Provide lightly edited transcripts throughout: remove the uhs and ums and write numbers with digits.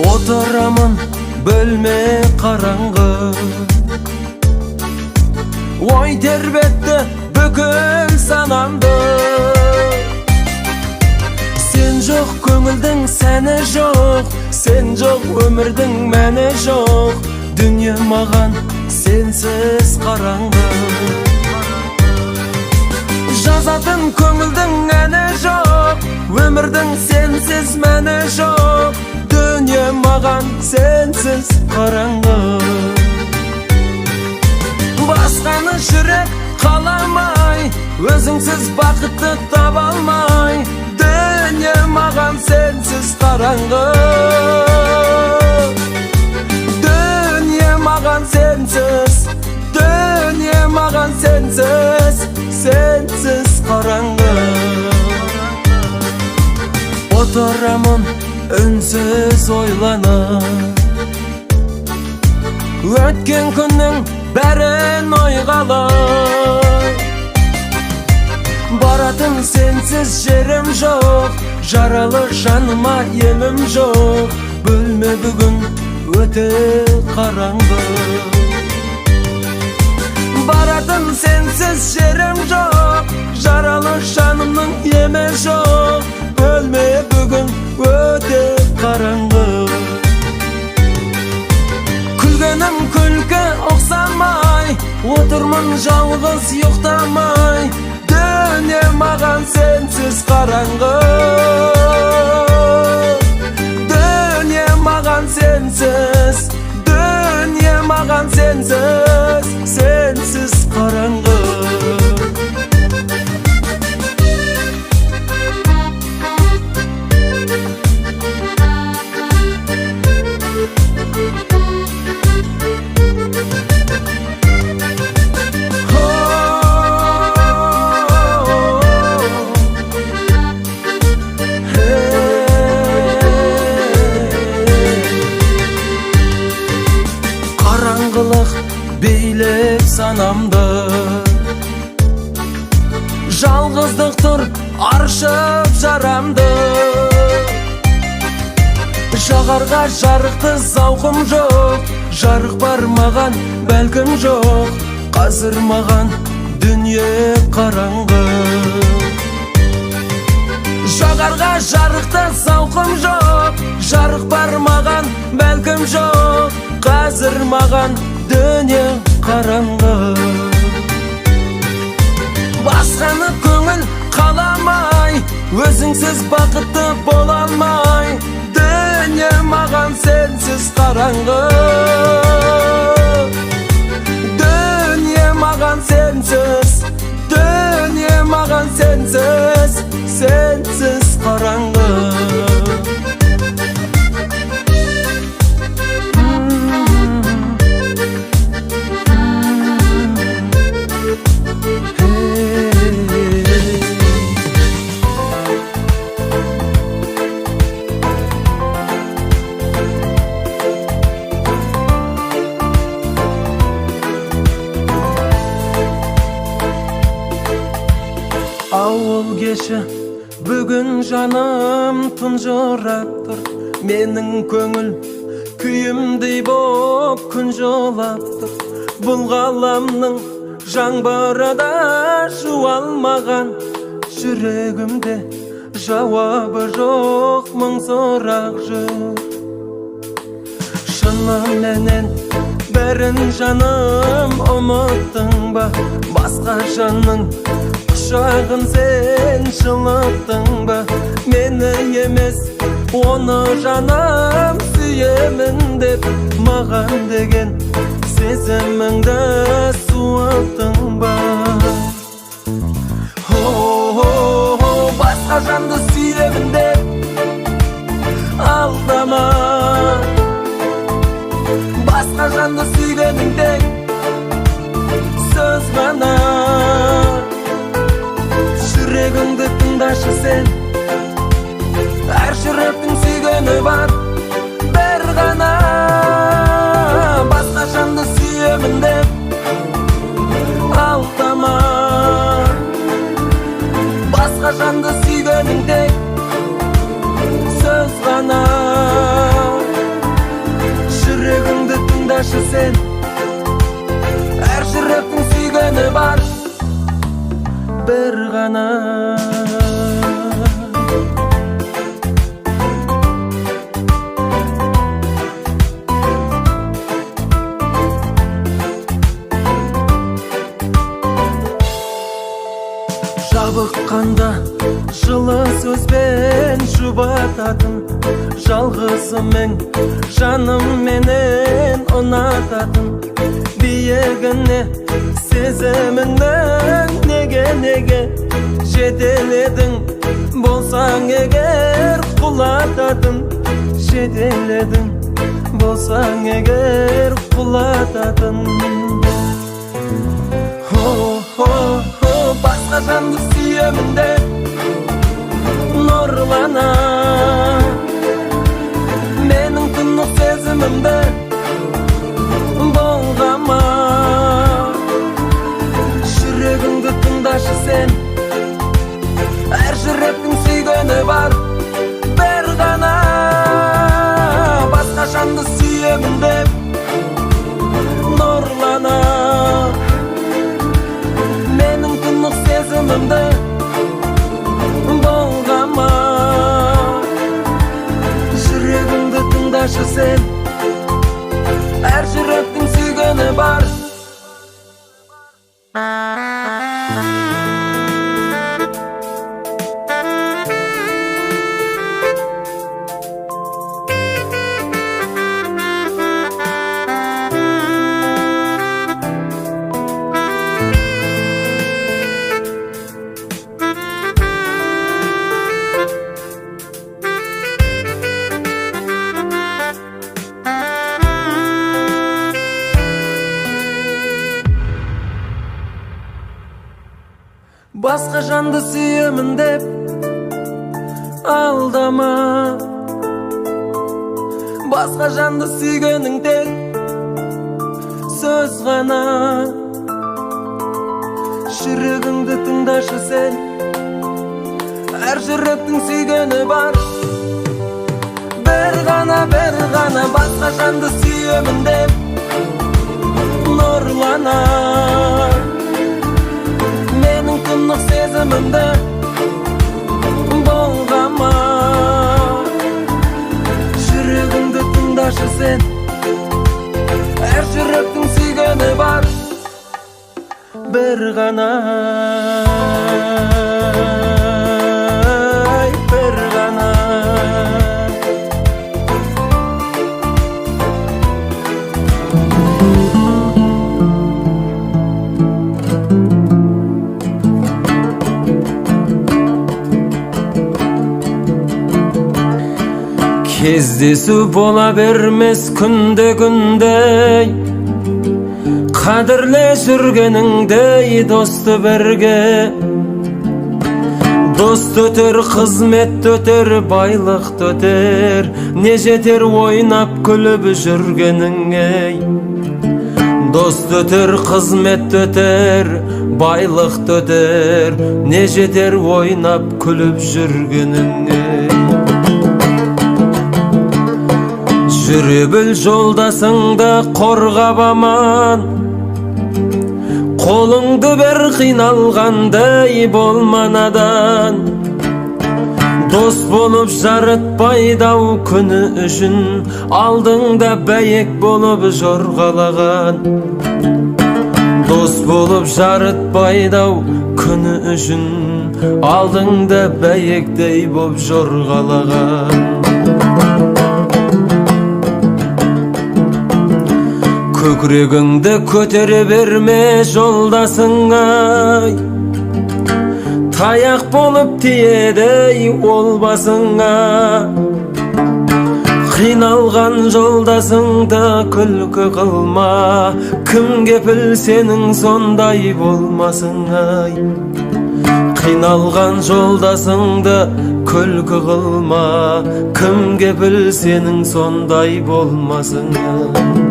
Oturamın bölme karangı, oy terbette bükül sanamdı. Sen жоқ көңілдің сәні жоқ, sen жоқ өмірдің мәні жоқ. Дүние маған сенсіз қараңғы. Жазатын көңілдің әні жоқ, өмірдің сенсіз мәні жоқ. Дүние маған сенсіз қараңғы. Басқаны жүрек қаламай, өзіңсіз бақытты таба алмай. Дүние маған сенсіз қараңғы. Дүние маған сенсіз, дүние маған сенсіз, сенсіз қараңғы. Отырамын үнсіз ойланып, өткен күннің бәрін ойғалап. Баратын сенсіз жерім жоқ, жаралы жаныма емім жоқ. Бөлме бүгін өте қараңғы. Баратын сенсіз жерім жоқ, жаралы жанымның емі жоқ. Бөлме бүгін өте қараңғы. Күлгенім күлкі ұқсамай, отырмын жалғыз ұйықтамай. Дүние маған сенсіз қараңғы. Дүние маған сенсіз, дүние маған сенсіз, сенсіз қараңғы. Қараңғылық билеп санамды, жалғыздық тұр аршып жарамды. Жағарға жарықты зауқым жоқ, жарық бар маған бәлкім жоқ. Қазір маған дүние қараңғы. Жағарға жарықты зауқым жоқ, жарық бар маған бәлкім жоқ. Қазір маған дүние қараңғы. Басқаны көңіл қаламай, өзіңсіз бақытты бола алмай. Дүние маған сенсіз қараңғы. Дүние маған сенсіз, дүние маған сенсіз, сенсіз қараңғы. Ауыл кеші бүгін жаным тұнжырап тұр. Менің көңіл күйімдей боп күн жылап тұр. Бұл ғаламның жаңбырында жуалмаған, жүрегімде жауабы жоқ мың сұрақ жүр. Шыныменен бәрін жаным ұмыттың ба? Басқа жанның құшағын сен жылыттың ба? Мені емес оны жаным сүйемін деп, маған деген сезіміңді суыттың ба? Басқа жанды сүйемін деп алдама. Басқа жанды сүйгеніңде сөз ғана. Жүрегіңді тыңдашы сен, әр жүректің сүйгені бар бір ғана. Басқа жанды сүйемін деп алдама. Басқа жанды сүйгеніңде сөз ғана. жаным менен ұнататын биігіне сезіміңнің неге жетеледің болсаң егер құлататын жетеледің болсаң егер құлататын басқа жанды сүйемін деп нұрлана менің тұнық сезімімді болғама жүрегіңді тыңдашы сен әр жүректің сүйгені бар бір ғана басқа жанды сүйемін деп нұрлана менің тұнық сезімімді болғама жүрегіңді тыңдашы сен әр жүректің сүйгені бар басқа жанды сүйемін деп алдама басқа жанды сүйгенің тек сөз ғана жүрегіңді тыңдашы сен әр жүректің сүйгені бар бір ғана басқа жанды сүйемін деп нұрлана менің тұнық сезімімді болғама жүрегіңді тыңдашы сен әр жүректің сүйгені бар бір ғана бір ғана кездесу бола бермес күнде қадірле жүргеніңдей досты бірге дост өтер қызмет өтер байлық өтер не жетер ойнап күліп жүргеніңе дост өтер қызмет өтер байлық өтер не жетер ойнап күліп жүргеніңе жүре біл жолдасыңды қорғап аман қолыңды бер қиналғандай болма надан дос болып жарытпайды-ау күні үшін алдыңда бәйек болып жорғалаған дос болып жарытпайды-ау күні үшін алдыңда бәйектей боп жорғалаған көкірегіңді көтере берме жолдасыңай таяқ болып тиеді ол басыңа қиналған жолдасыңды күлкі қылма кім кепіл сенің сондай болмасыңай қиналған жолдасыңды күлкі қылма кім кепіл сенің сондай болмасыңай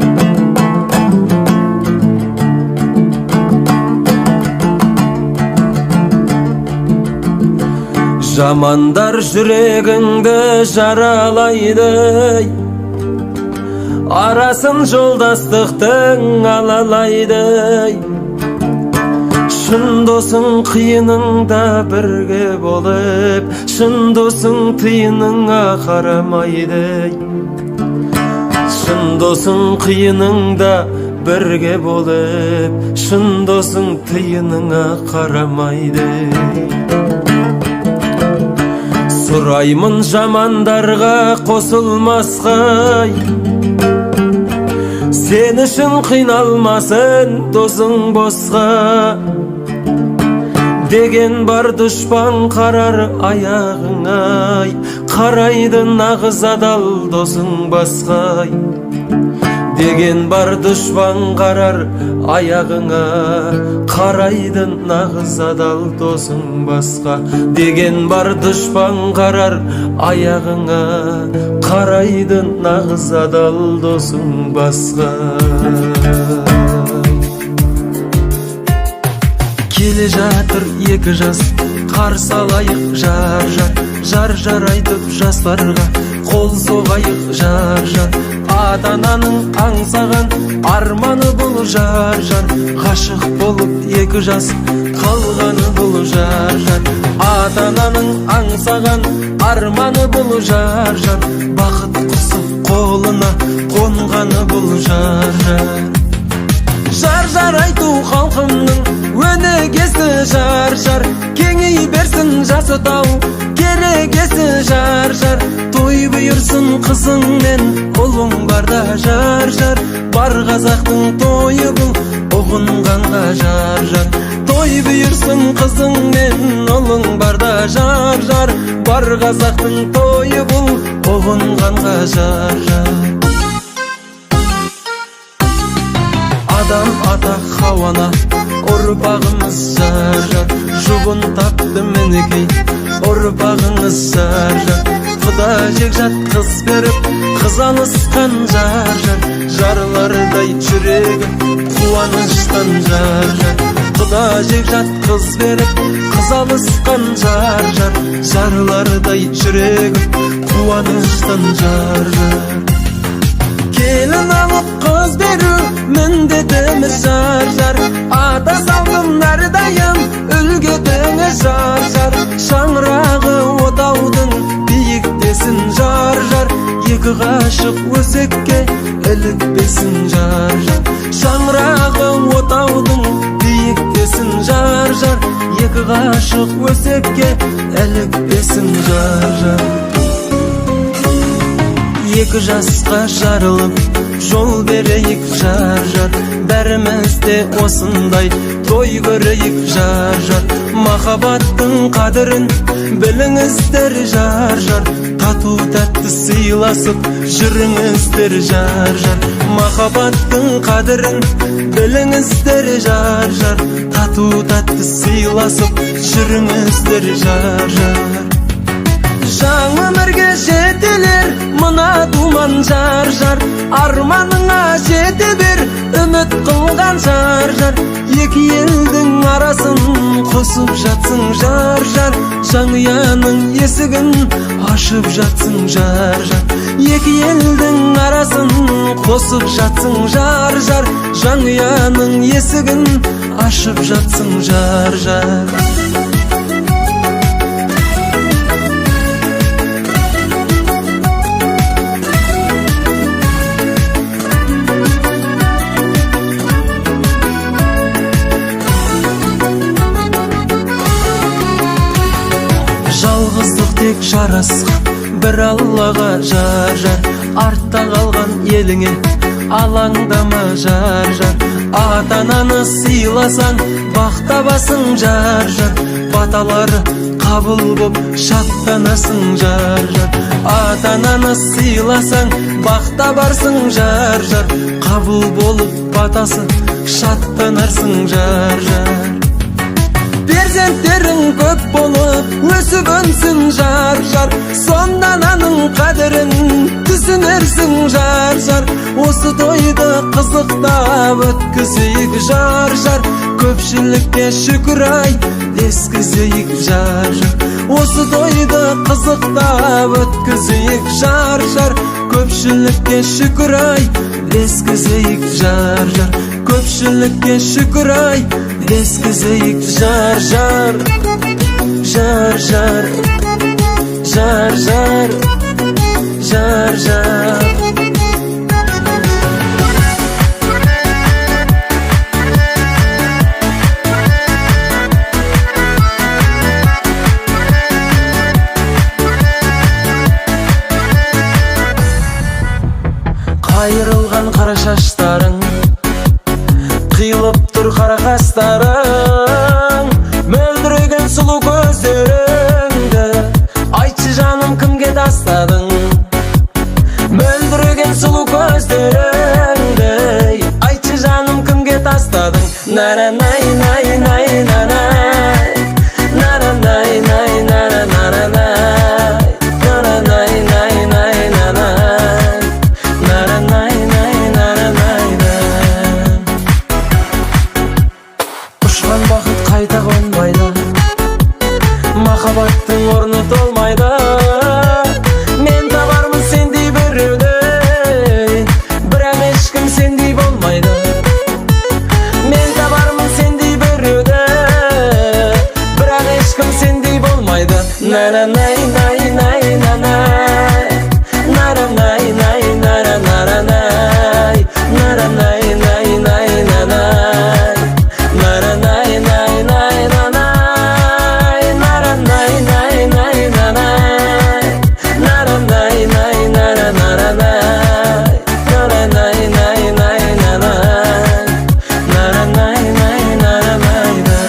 жамандар жүрегіңді жаралайды арасын жолдастықтың алалайды шын досың қиыныңда бірге болып шын досың тиыныңа қарамайды шын досың қиыныңда бірге болып шын досың тиыныңа қарамайды сұраймын жамандарға қосылмасқа Sen üçün kıynalmasın dosun bosqa Degen bar düşman karar ayağına Karaydı nağız adal dosun basqa Degen bar düşman karar ayağına Karaydı nağız adal dosun basqa Degen bar düşman karar ayağına Karaydı nağız adal dosun basqa Kele жатыр екі жас қарсы алайық жар жар жар жар айтып жастарға қол соғайық жар жар ата-ананың аңсаған арманы бұл жар жар ғашық болып екі жас қалғаны бұл жар жар ата-ананың аңсаған арманы бұл жар жар бақыт құсы қолына қонғаны бұл жар жар жар жар айту халқымның өнегесі жар жар кеңей берсін жас отау керегесі жар жар той бұйырсын қызың мен ұлың барда жар жар бар қазақтың тойы бұл ұғынғанға жар жар той бұйырсын қызың мен ұлың барда жар жар бар қазақтың тойы бұл ұғынғанға жар жар Адам ата хауана ұрпағымыз жар жар жұбын тапты мінекей ұрпағыңыз жар жар құда жекжат қыз беріп қыз алысқан жар жар жарлардай жүрегі қуаныштан жар жар құда жекжат қыз беріп қыз алысқан жар жар жарлардай жүрегі қуаныштан жар жар келін алып қыз беру міндетіміз жар жар ата салтым әрдайым үлгетіңіз жар жар шаңырағы отаудың биіктесін жар жар екі ғашық өсекке ілікпесін жар жар шаңырағы отаудың биіктесін жар жар екі ғашық өсекке ілікпесін жар жар екі жасқа жарылып жол берейік жар жар бәріміз де осындай той көрейік жар жар махаббаттың қадірін біліңіздер жар жар тату тәтті сыйласып жүріңіздер жар жар махаббаттың қадірін біліңіздер жар жар тату тәтті сыйласып жүріңіздер жар жар жаңа өмірге жетелер мына думан жар жар арманыңа жете бер үміт қылған жар жар екі елдің арасын қосып жатсың жар жар жанұяның есігін ашып жатсың жар жар екі елдің арасын қосып жатсың жар жар жанұяның есігін ашып жатсың жар жар жалғыздық тек жарасқан бір аллаға жар жар артта қалған еліңе алаңдама жар жар ата-ананы сыйласаң бақ табасың жар жар баталары қабыл боп шаттанасың жар жар ата-ананы сыйласаң бақ табарсың жар жар қабыл болып батасы шаттанарсың жар жар перзенттерің көп болып өсіп өнсін жар жар сонда ананың қадірін түсінерсің жар жар осы тойды қызықтап өткізейік жар жар көпшілікке шүкір ай дескізейік жар жар осы тойды қызықтап өткізейік жар жар көпшілікке шүкір ай дескізейік жар жар көпшілікке шүкір ай дескізейік жар жар жар жар жар жар жар жар Жарылған қара шаштарың, қиылып тұр қара қастарың, мөлдіреген сұлу көздеріңді айтшы жаным кімге тастадың? Мөлдіреген сұлу көздеріңді айтшы жаным кімге тастадың? Наранай най най нанай, наранай най нара наранай, наранай най най нанай, наранай най наранай най. Ұшқан бақыт қайта қонбайды, махаббаттың орны толмайды. Мен табармын сендей біреуді, бірақ ешкім сендей болмайды. Мен табармын сендей біреуді, бірақ ешкім сендей болмайды. Наранай най най нанай, наранай най нара наранай, наранай най най нанай, наранай най най нанай, наранай най най нанай, наранай най нара наранай, наранай най най нанай, наранай най наранай най.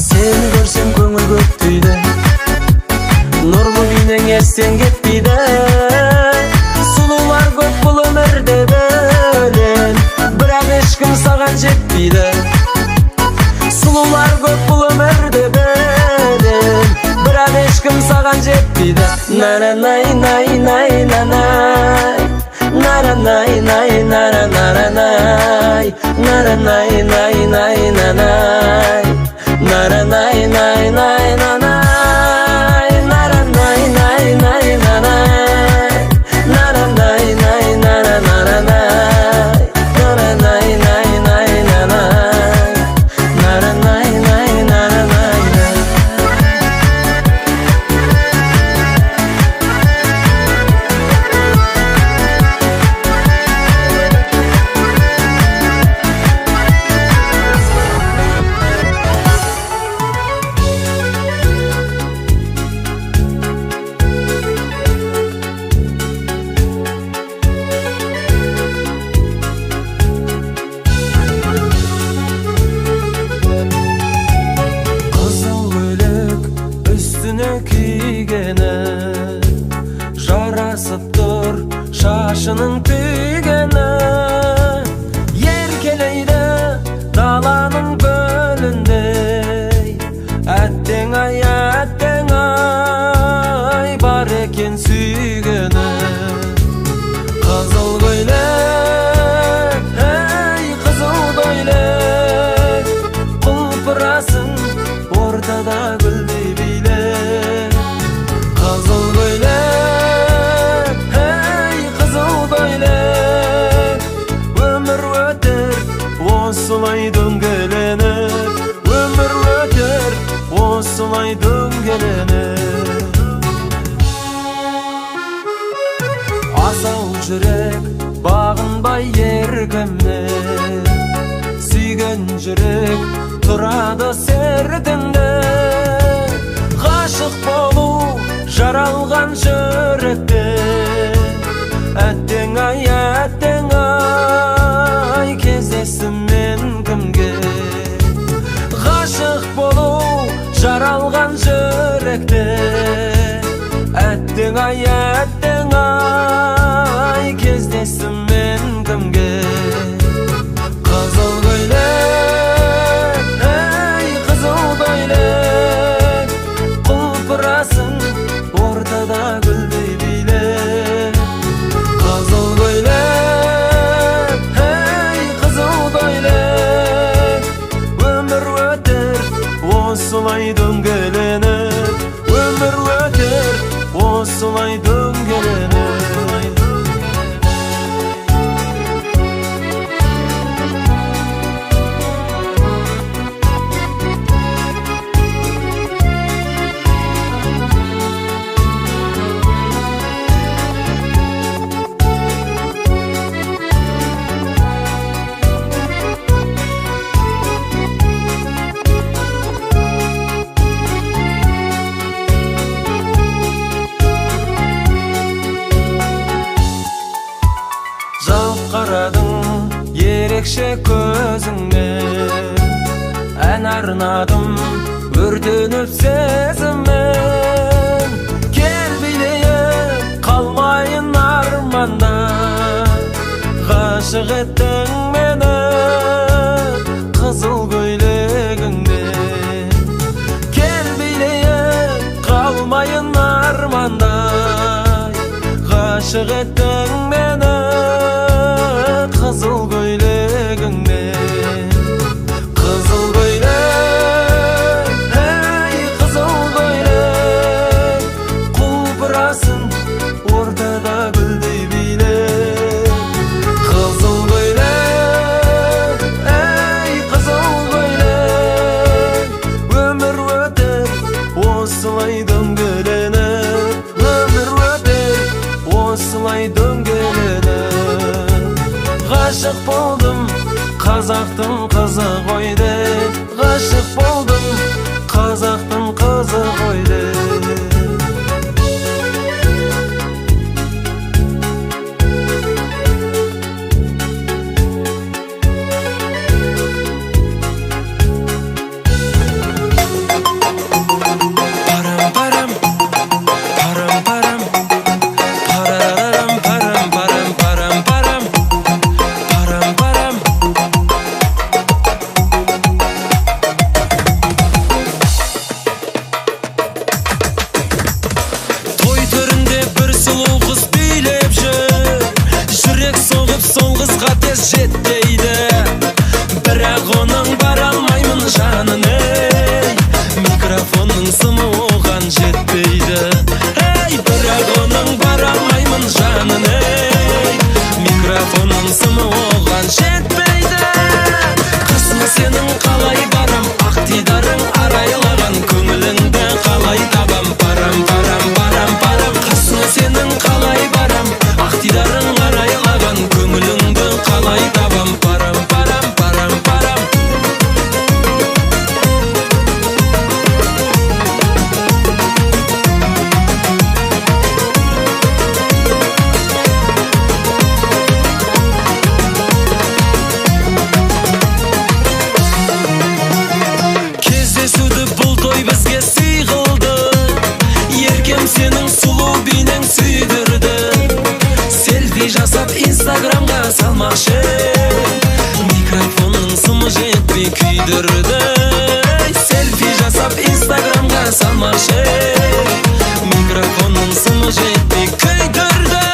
Сені көрсем көңіл көктейді, нұрлы күйнен естен кетпейді. Сұлулар көп бұл өмірде бөлен, бірақ ешкім саған жетпейді. Сұлулар көп бұл өмірде бөлен, бірақ ешкім саған жетпейді. Наранай най най нанай, наранай най нара наранай, наранай най най нанай, наранай най най нанай, наранай най най нанай, наранай най нара наранай, наранай най най нанай, наранай най наранай най. Кигені жарасып тұр шашының түйгені, еркелейді даланың көліндей. Әттең ай бар екен сүйгені. Қызыл көйлек, ей қызыл көйлек, құлпырасың ортада гүлдей билеп. Қызыл көйлек, ей қызыл көйлек, өмір өтер осылай дөңгеленіп, өмір өтер осылай дөңгеленіп. Асау жүрек бағынбай еркімне, сүйген жүрек тұрады сертінде. Ғашық болу жаралған жүректе, әттең ай кездесім мен кімге? Ғашық болу жаралған жүректе, әттең ай кездесім мен кімге? Қызыл көйлек, ей ерекше көзіңмен ән арнадым өртеніп сезіммен. Кел билейік қалмайын арманда, ғашық еттің мені қызыл көйлегіңде. Кел билейік қалмайын арманда, ғашық еттің мені қызыл көйлегіңде. Қызыл көйлек, ей қызыл көйлек, құлпырасың ортада гүлдей билек. Қызыл көйлек, ей қызыл көйлек, өмір өтер осылай дөңгеленіп, өмір өтер осылай дөңгеленіп. Ғашық болдым қазақтың қызы ғой деп, ғашық болдым қазақтың қызы ғой деп. Жетпейді, бірақ оның бара алмаймын жанын, ей, микрофонның сымы оған жетпейді. Ей, бірақ оның бара алмаймын жанын, ей, микрофонның сымы оған жетпейді. Қасыңа сенің қалай барам, ақ дидарың арайлаған, көңіліңді қалай табам, парам, парам, парам, парам. Қасыңа сенің қалай барам, ақ дидарың арайлаған, көңіліңді қалай табам, парам, парам, парам, парам. Кездесуді бұл той бізге сый қылды, еркем сенің сұлу бейнең сүйдірді. Селфи жасап инстаграмға салмақшы, микрофонның сымы жетпей күйдірді. Селфи жасап инстаграмға салмақшы, микрофонның сымы жетпей күйдірді.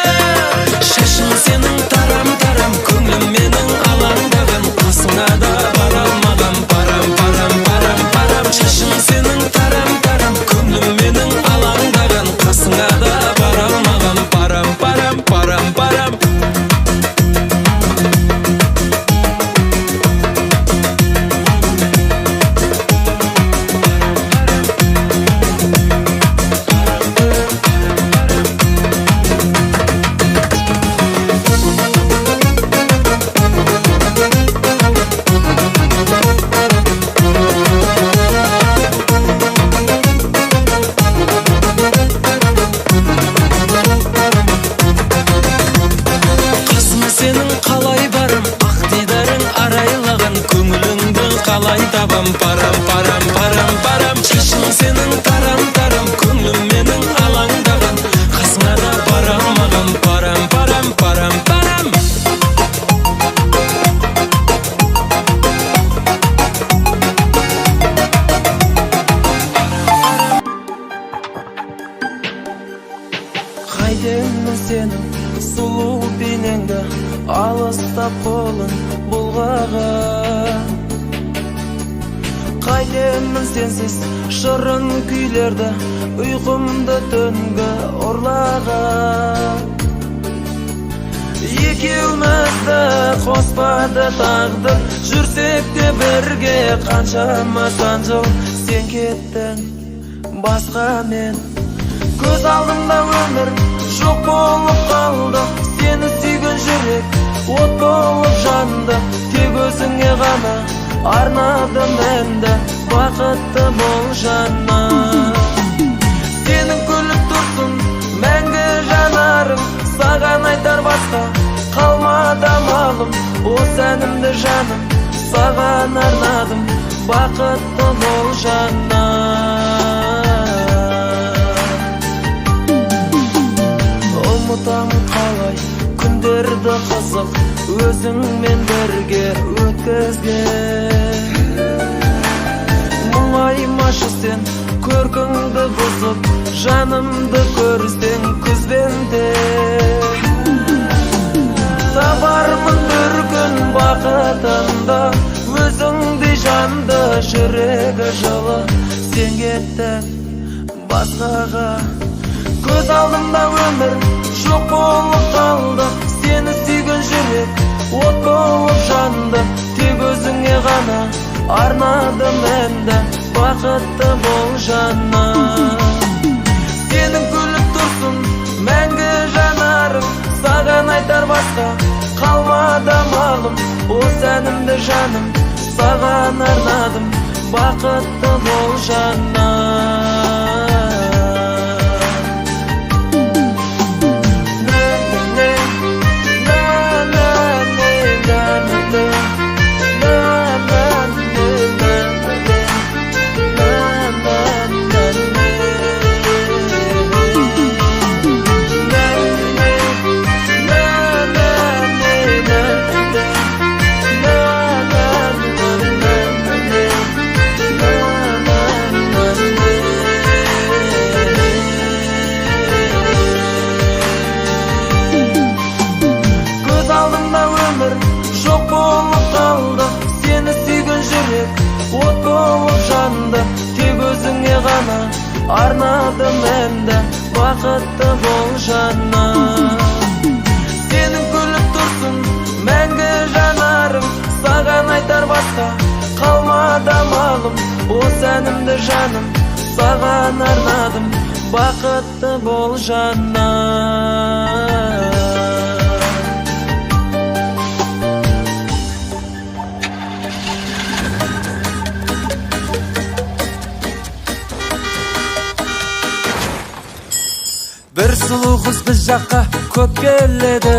Шашың сенің тарам-тарам, көңілім менің алаңдаған, қасыңа да бара алмағам, парам, парам, парам, парам. Шашың сенің тарам-тарам, көңілім менің алаңдаған, қасыңа да бара алмағам, парам, парам, парам, парам. Қалай табам, парам, парам, парам, парам. Шашың сенің тарам-тарам, көңілім менің алаңдаған, қасыңа да бара алмағам, парам, парам, парам, парам. Қайтемін сенің сұлу бейнеңді, алыстап қолын бұлғаған. Қайтемін сенсіз шырын күйлерді, ұйқымды түнгі ұрлаған. Екеумізді қоспады тағдыр, жүрсек те бірге қаншама сан жыл. Сен кеттің басқамен, көз алдымда өмір жоқ болып қалды. Сені сүйген жүрек от болып жанды, тек өзіңе ғана арнадым әнді, бақытты бол жаным. Сенің күліп тұрсын мәңгі жанарың, саған айтар басқа қалмады амалым. Осы сәнімді жаным, саған арнадым, бақытты бол жаным. Ұмытамын қалай күндерді қызық, өзіңмен бірге өткізген. Мұңаймашы сен көркіңді бұзып, жанымды көрсең күзбенде. Табармын бір күн бақытында, өзіңдей жанды жүрегі жылы. Сен кеттің басқаға, көз алдымда өмір жоқ болып қалды. Сені сүйген жүрек от болып жанды, тек өзіңе ғана арнадым әнді, бақытты бол жаным. Сенің күліп тұрсын мәңгі жанарың, саған айтар басқа қалмады амалым. Осы әнімді жаным, саған арнадым, бақытты бол жаным. От болып жанды, тек өзіңе ғана арнадым әнді, бақытты бол жаным. Сенің күліп тұрсын мәңгі жанарың, саған айтар басқа қалмады амалым. Осы әнімді жаным, саған арнадым, бақытты бол жаным. Бір сұлу қыз біз жаққа көп келеді,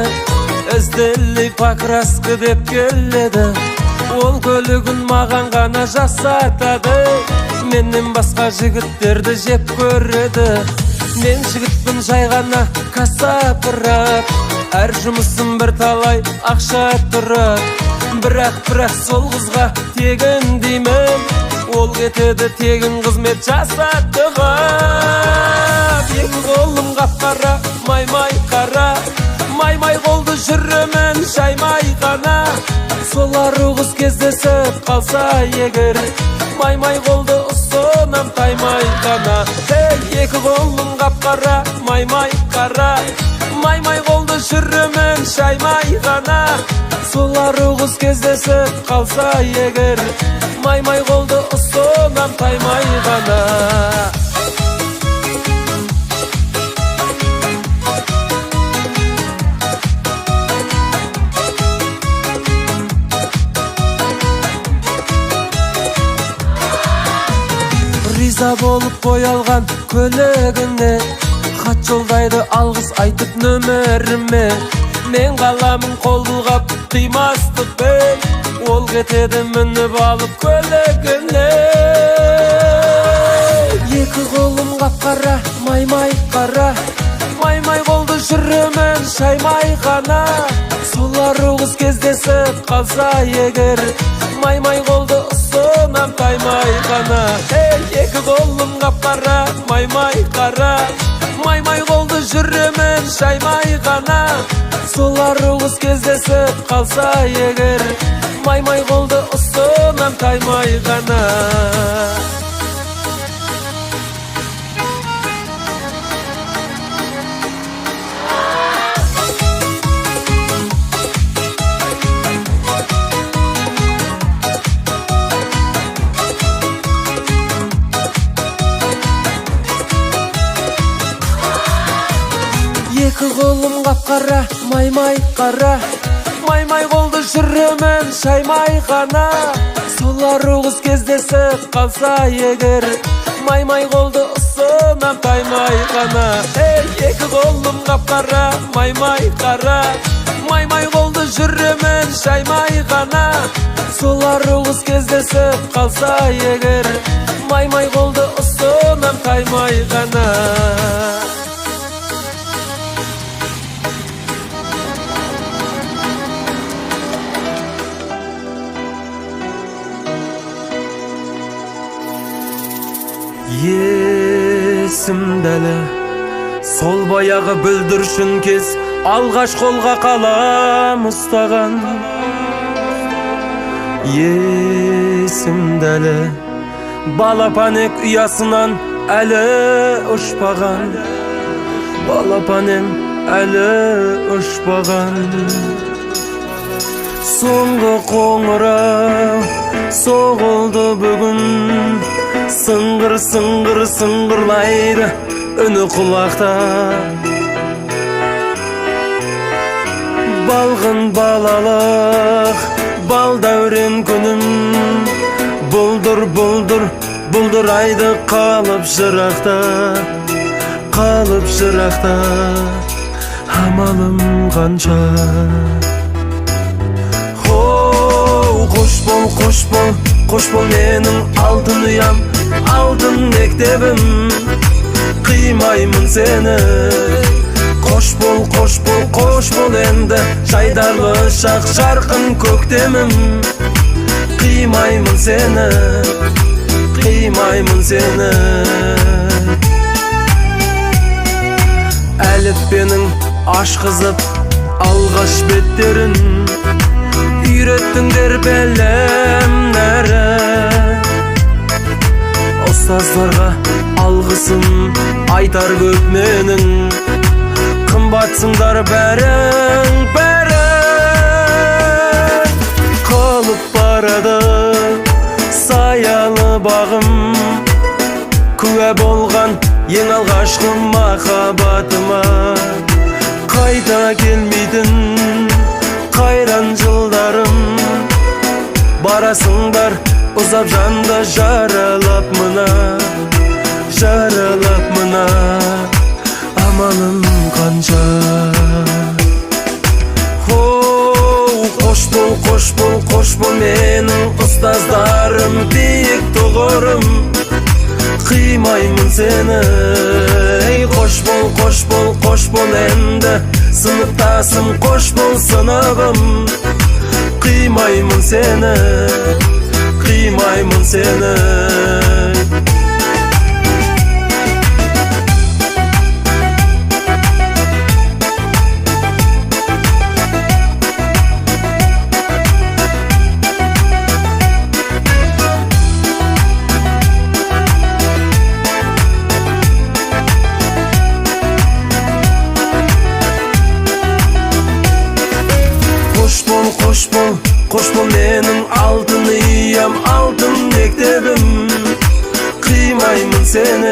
ізділей покраска деп келеді. Ол көлігін маған ғана жасатады, менен басқа жігіттерді жеп көреді. Мен жігітпін жай ғана кассапырап, әр жұмысым бір талай ақша тұрады. Бірақ сол қызға тегін деймін, ол кетеді тегін қызмет жасаттыға. Екі қолым қап-қара, май-май қара, май-май қолды жүремін шаймай ғана. Сол ару қыз кездесіп қалса егер, май-май қолды ұсынам таймай ғана. Екі қолым қап-қара, май-май қара, май-май қолды жүремін шаймай ғана. Сол ару қыз кездесіп қалса егер, май-май қолды ұсынам таймай ғана. Риза болып боялған көлігіне, хат жолдайды алғыс айтып нөміріме. Мен қаламын қол бұлғап қимастықпен, ол кетеді мініп алып көлігіне. Екі қолым қап-қара, май-май қара, май-май қолды жүремін шаймай ғана. Сол ару қыз кездесіп қалса егер, май-май қолды ұсынам таймай ғана. Екі қолым қап-қара, май-май қара, май-май қолды жүремін шаймай ғана. Сол ару қыз кездесіп қалса егер, май-май қолды ұсынам таймай ғана. Екі қолым қап-қара, май-май қара, май-май қолды жүремін шаймай ғана. Сол ару қыз кездесіп қалса егер, май-май қолды ұсынам таймай ғана. Екі қолым қап-қара, май-май қара, Май-май қолды жүремен шаймай ғана. Солар ұлыс кездесіп қалса егер, май-май қолды ұсынам қаймай ғана. Есімдәлі сол баяғы бүлдіршін кез алғаш қолға қалам ұстаған. Есімдәлі балапанек ұясынан әлі ұшпаған. Балапанем әлі ұшпаған. Соңғы қоңырау соғылды бүгін, сыңғыр сыңғыр сыңғырлайды үні құлақта. Балғын балалық бал дәурен күнім, бұлдыр бұлдыр бұлдырайды қалып жырақта, қалып жырақта. Амалым қанша. Қош бол, қош бол менің алтын ұям, алтын мектебім, қимаймын сені. Қош бол, қош бол, қош бол енді жайдарлы шақ жарқын көктемім, қимаймын сені, қимаймын сені. Әліппенің ашқызып алғаш беттерін үйреттіңдер білімдері. Ұстаздарға алғысым айтар көп менің, қымбатсыңдар бәрің бәрің. Қалып барады саялы бағым, күә болған ең алғашқы махаббатыма. Қайта келмейтін қайран жылдарым, барасыңдар ұзап жанды жаралап мына, жаралап мына. Амалым қанша. Қош бол, қош бол, қош бол менің ұстаздарым, биік тұғырым, қимаймын сені. Қош бол, қош бол, қош бол енді сыныптасым, қош бол сыныбым, қимаймын сені, қимаймын сені. Қош бол менің алтын ұям, алтын мектебім, қимаймын сені.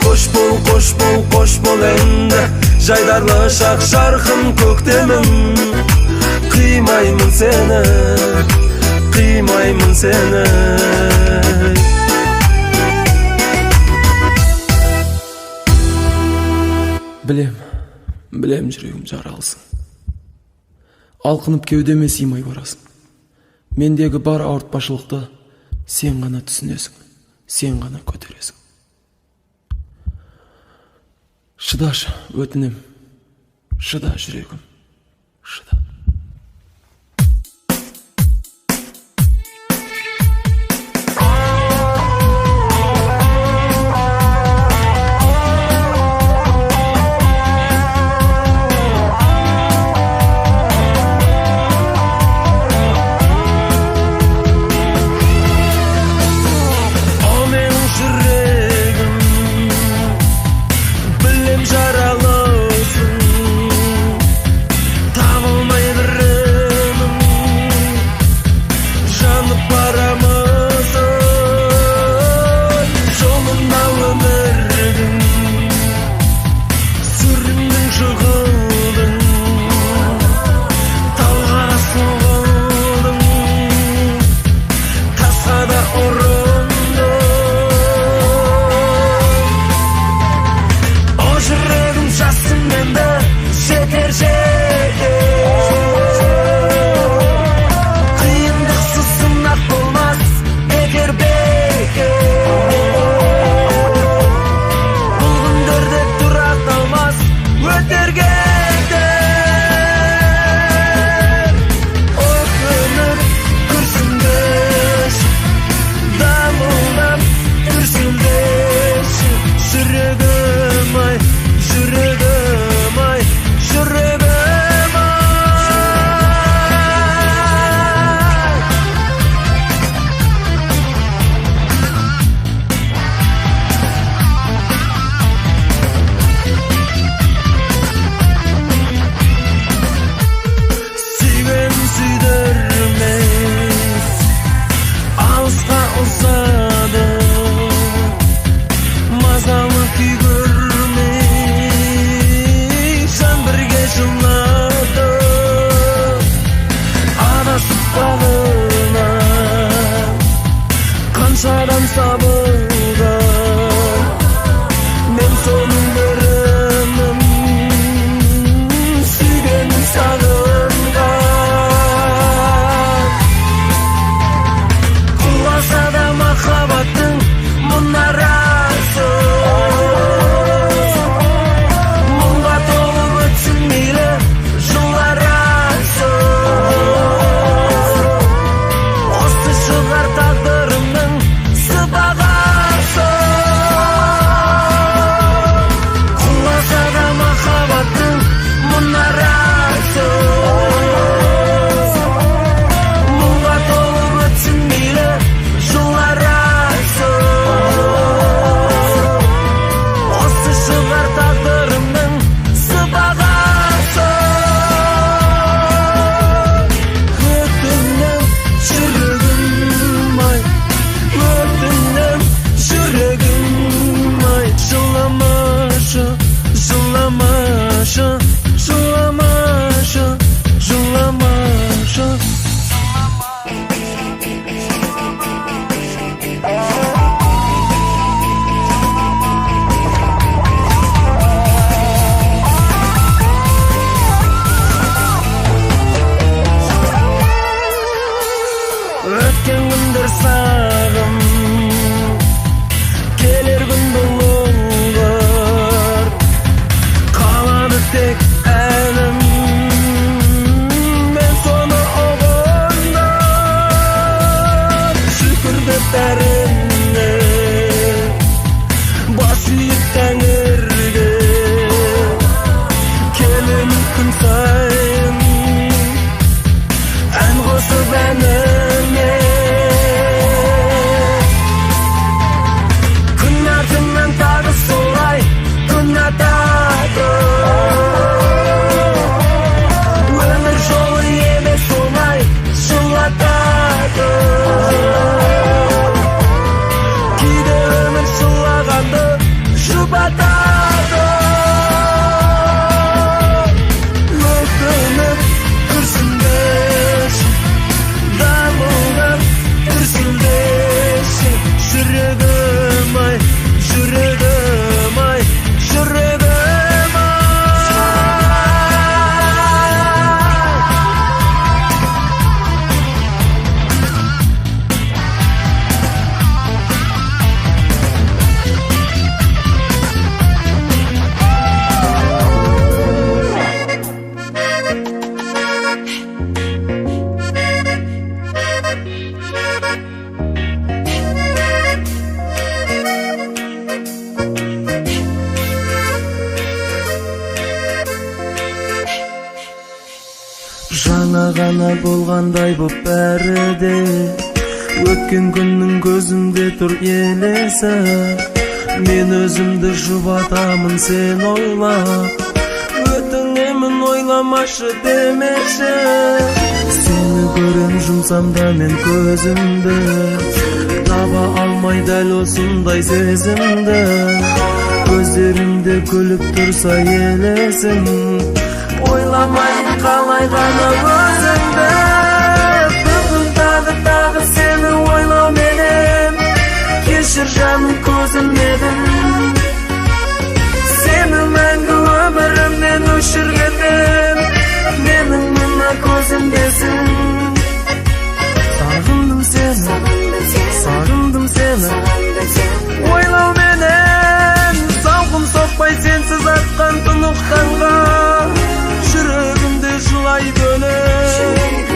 Қош бол, қош бол, қош бол енді жайдарлы шақ жарқын көктемім, қимаймын сені, қимаймын сені. Білем жүрегім жаралсың, алқынып кеудеме сыймай барасың. Мендегі бар ауыртпашылықты сен ғана түсінесің, сен ғана көтересің. Шыдашы, өтінем, шыда жүрегім, шыда. Жаралысың, табылмай sabırdan men sonun birimin suygenim sağıngan kulasa da makabattın munarası munga tolup ötsün meyle жылlar arası осы шығар тағдырымның сыбағасы құласа да махаббаттың мұнарасы мұңға толып өтсін мейлі жылдар арасы осы шығар тағдырымның сыбағасы өтінем жүрегім ай өтінем жүрегім ай жыламашы жыламашы жыламашы жыламашы өткен күндер сағым келер күн бұлыңғыр қалады тек әлім мен соны ұғындым шүкір деп бәріне бас иіп тәңірге келемін күн сайын ән қосып әніне күн артынан тағы солай күн атады өмір жолы емес оңай жылатады кейде өмір жылағанды жұбатады өкініп күрсінбеші дамылдап күрсінбеші жүрегім ай жүрегім ай жүрегім ай жаңа ғана болғандай боп бәрі де өткен күннің көзімде тұр елесі мен өзімді жұбатамын сен ойлап өтінемін ойламашы демеші сені көрем жұмсам да мен көзімді таба алмай дәл осындай сезімді көздерімде күліп тұрса елесің ойламаймын қалай ғана өзіңді бүгін тағы сені ойлауменен кешір жаным көзім едім сені мәңгі өмірімнен өшіргенмін менің мына көзімдесің сағындым сені ойлауменен сауқым соқпай сенсіз атқан тұнық таңға жүрегімде жылай бөліп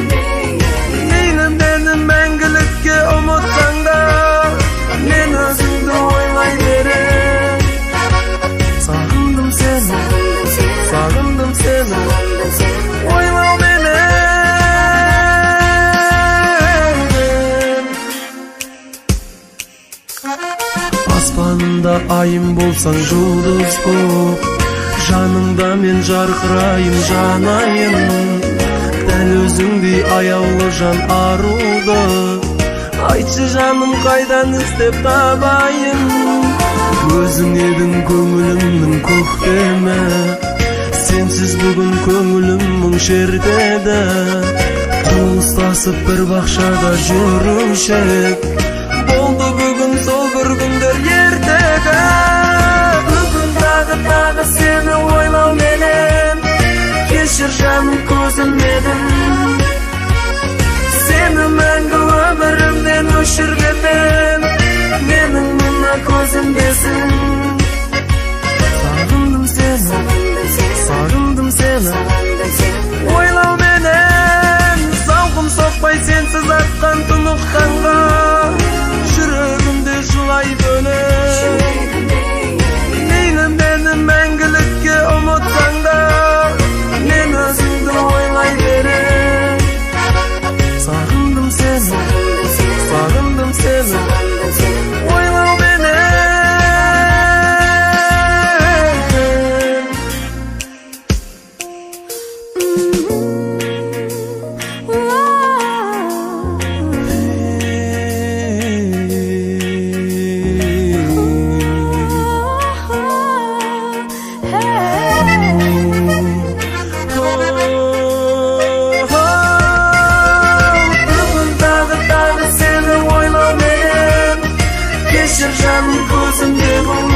мейлі мені мәңгілікке ұмытсаң да мен өзіңді ойлай берем сағындым сені ойлауменен аспанымда айым болсаң жұлдыз боп жаныңда мен жарқырайын жанайын дәл өзіңдей аяулы жан арулды айтшы жаным қайдан іздеп табайын өзің едің көңілімнің көктемі сенсіз бүгін көңілім мұң шертеді қол ұстасып бір бақшада жүрушек болды бүгін tunuq tanga жүрегімде жылай бөлек мейлі мені мәңгілікке ұмытсаң да мен өзіңді ойлай берем сағындым сені ойлауменен жаным көзімде мұң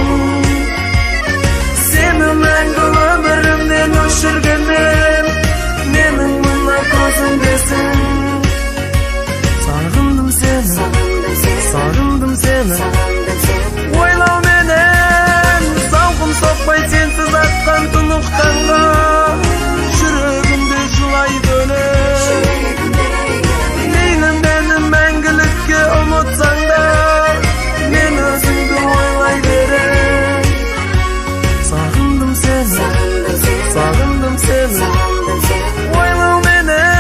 сені мәңгі өмірімнен өшіргенмен менің мына көзімдесің сағындым сені ойлауменен зауқым соқпай сенсіз атқан тұнық таңға жүрегімде жылай бөлек мейлі мені мәңгілікке ұмытсаң да мен өзіңді ойлай берем сағындым сені ойлауменен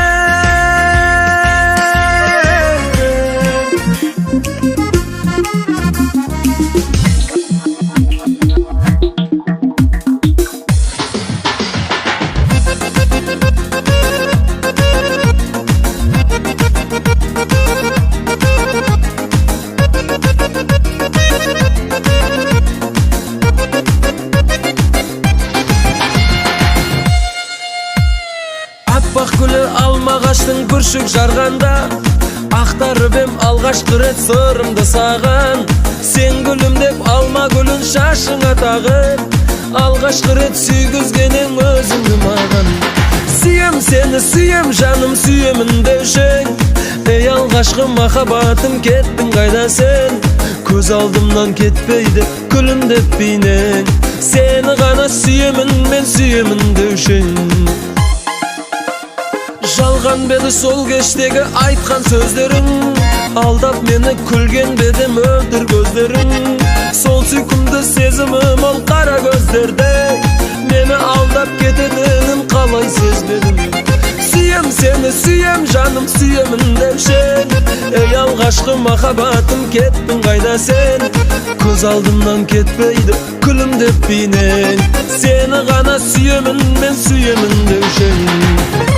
аппақ гүлі алмағаштың бүршік жарғанда ақтарып ем алғашқы рет сырымды саған сен гүлім деп алма гүлін шашыңа тағып алғашқы рет сүйгізген ең өзіңді маған сүйем сені сүйем жаным сүйемін деушең ей алғашқы махаббатым кеттің қайда сен көз алдымнан кетпейді күлімдеп бейнең сені ғана сүйемін мен сүйемін деушең жалған беді сол кештегі айтқан сөздерің алдап мені күлген беді мөлдір көздерің сол сүйкімді сезімім ол қара көздерде мені алдап кететінін қалай сезбедім сүйем сені сүйем жаным сүйемін деушең ей алғашқы махаббатым кеттің қайда сен көз алдымнан кетпейді күлімдеп бейнең сені ғана сүйемін мен сүйемін деушең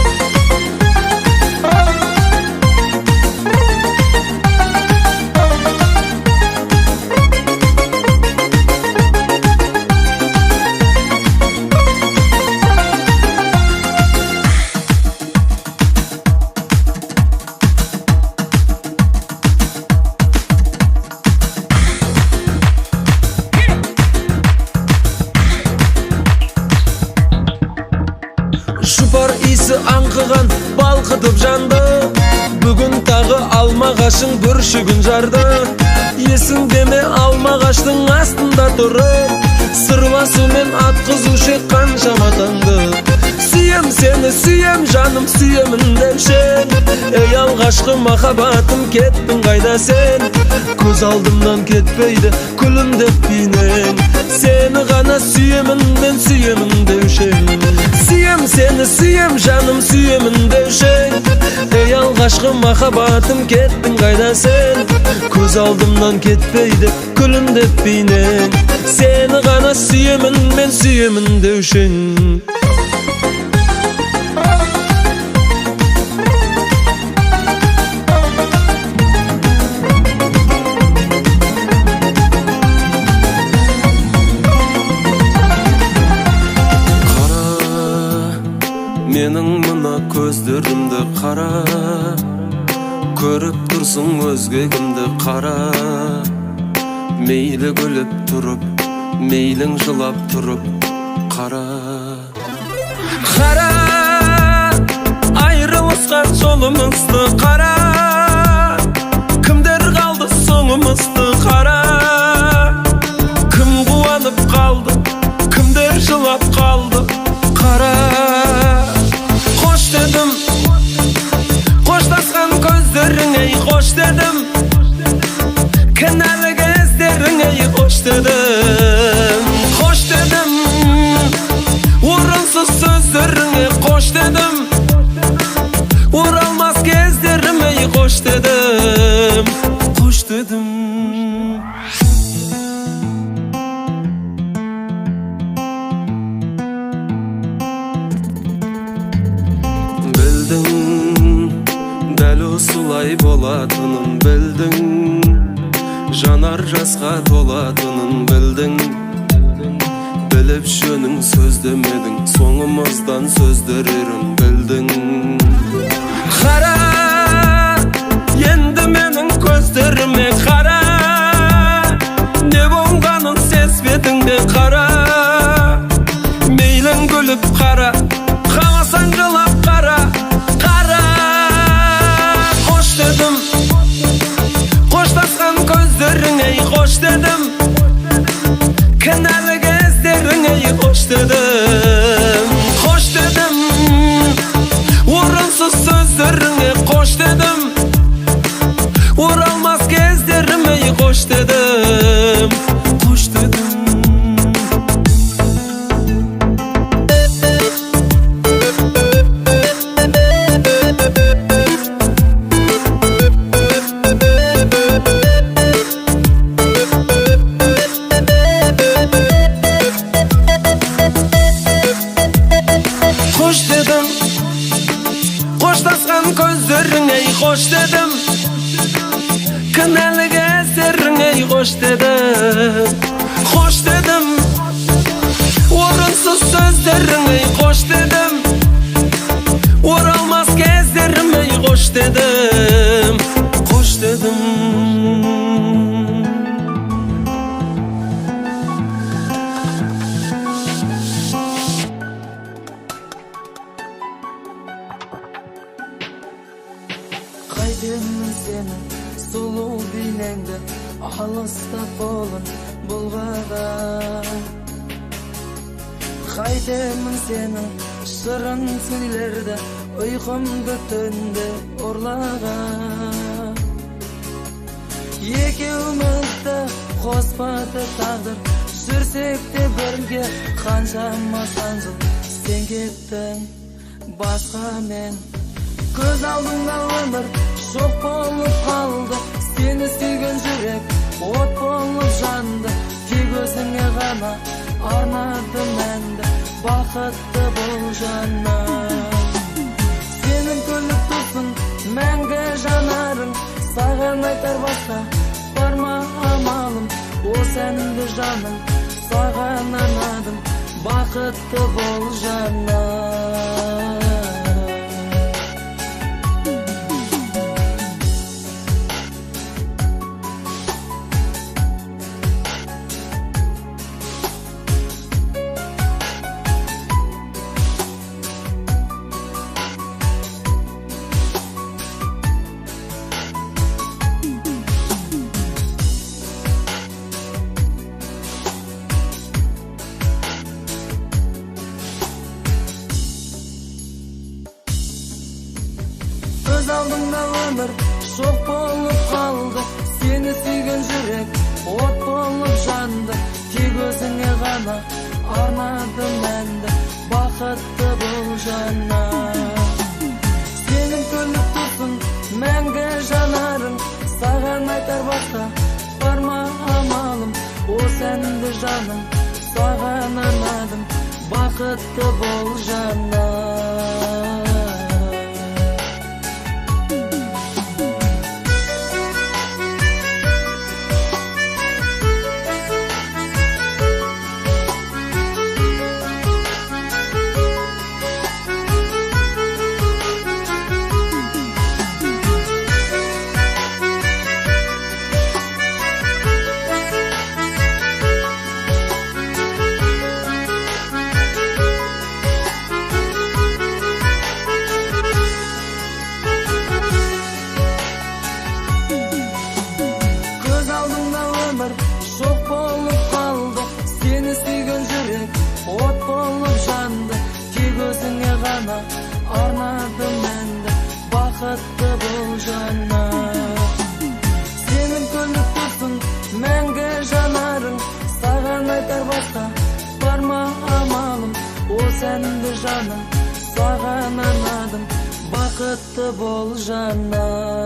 жұпар иісі аңқыған балқытып жанды бүгін тағы алмағашың бүршігін жарды есіңде ме алмағаштың астында тұрып сырласумен атқызушы қаншама таңды сүйем сені сүйем жаным сүйемін деушең ей алғашқы махаббатым кеттің қайда сен көз алдымнан кетпейді күлімдеп бейнең сені ғана сүйемін мен сүйемін деушең сүйем сені сүйем жаным сүйемін деушең ей алғашқы махаббатым кеттің қайда сен көз алдымнан кетпейді күлімдеп бейнең сені ғана сүйемін мен сүйемін деушең менің мына көздерімді қара көріп тұрсың өзгегімді қара мейлі күліп тұрып мейлің жылап тұрып қара айырылысқан жолымызды қара кімдер қалды соңымызды қара кім қуанып қалды кімдер жылап қалды қара қош дедім қоштасқан көздерің ей қош hoş dedim. Kınalı gözlerine hoş dedim. Hoş dedim. Uğrunsuz sözlerine hoş dedim. Uğralmaz gözlerime hoş dedim. Hoş dedim. Bildin, däl osulay bolatynyn bildin. Janar jasga tolatynyn bildin. Bilip şönüň söz demedin, soňumyzdan söz dererin bildin. Kara, endi meniň gözlerime kara. Ne bolganyň sesbetinde kara. Meýlin gülüp kara, halasaň gylap kara. Kara, hoş dedim. Hoşlaşgan gözlerine hoş dedim. Kınalı gözlerine hoş dedim. Hoş dedim. Uğrunsuz sözlerine hoş dedim. Uğralmaz gözlerime hoş dedim. Hoş dedim. Hoş dedim. Hoşlaşgan gözlerine hoş dedim. Kınalı gözlerine hoş dedim. Hoş dedim. Uğrunsuz sözlerine hoş dedim. Uğralmaz gözlerime hoş dedim. Hoş dedim. Kaydımın senin sulu bileğinde alısta bolun bulgadan. Kaydımın senin şırın söylerde uykumda tönde orlagan. Ekewimizde koşmadı taqdir, sürsek de birge qanchama sanjıl. Sen ketdin başqa men, göz aldımda ömür şok bolup kaldı. Seni suygan yürek ot bolup jandı. Tek özüňe gana arnadım mende bakıtlı boljanna. Senin gülüp dursun menge janarın, sagan aytar başka barma amalım. O sendi janın, sagan arnadım bakıtlı boljanna. Göz aldımda ömür şok bolup kaldı. Seni suygan yürek ot bolup jandı. Tek özüňe gana arnadım mende bakıtlı boljanna. Senin gülüp dursun menge janarın, sagan aytar başka barma amalım. O sendi janım, sagan arnadım bakıtlı boljanna. сәнді жаным, саған арнадым, бақытты бол жаным.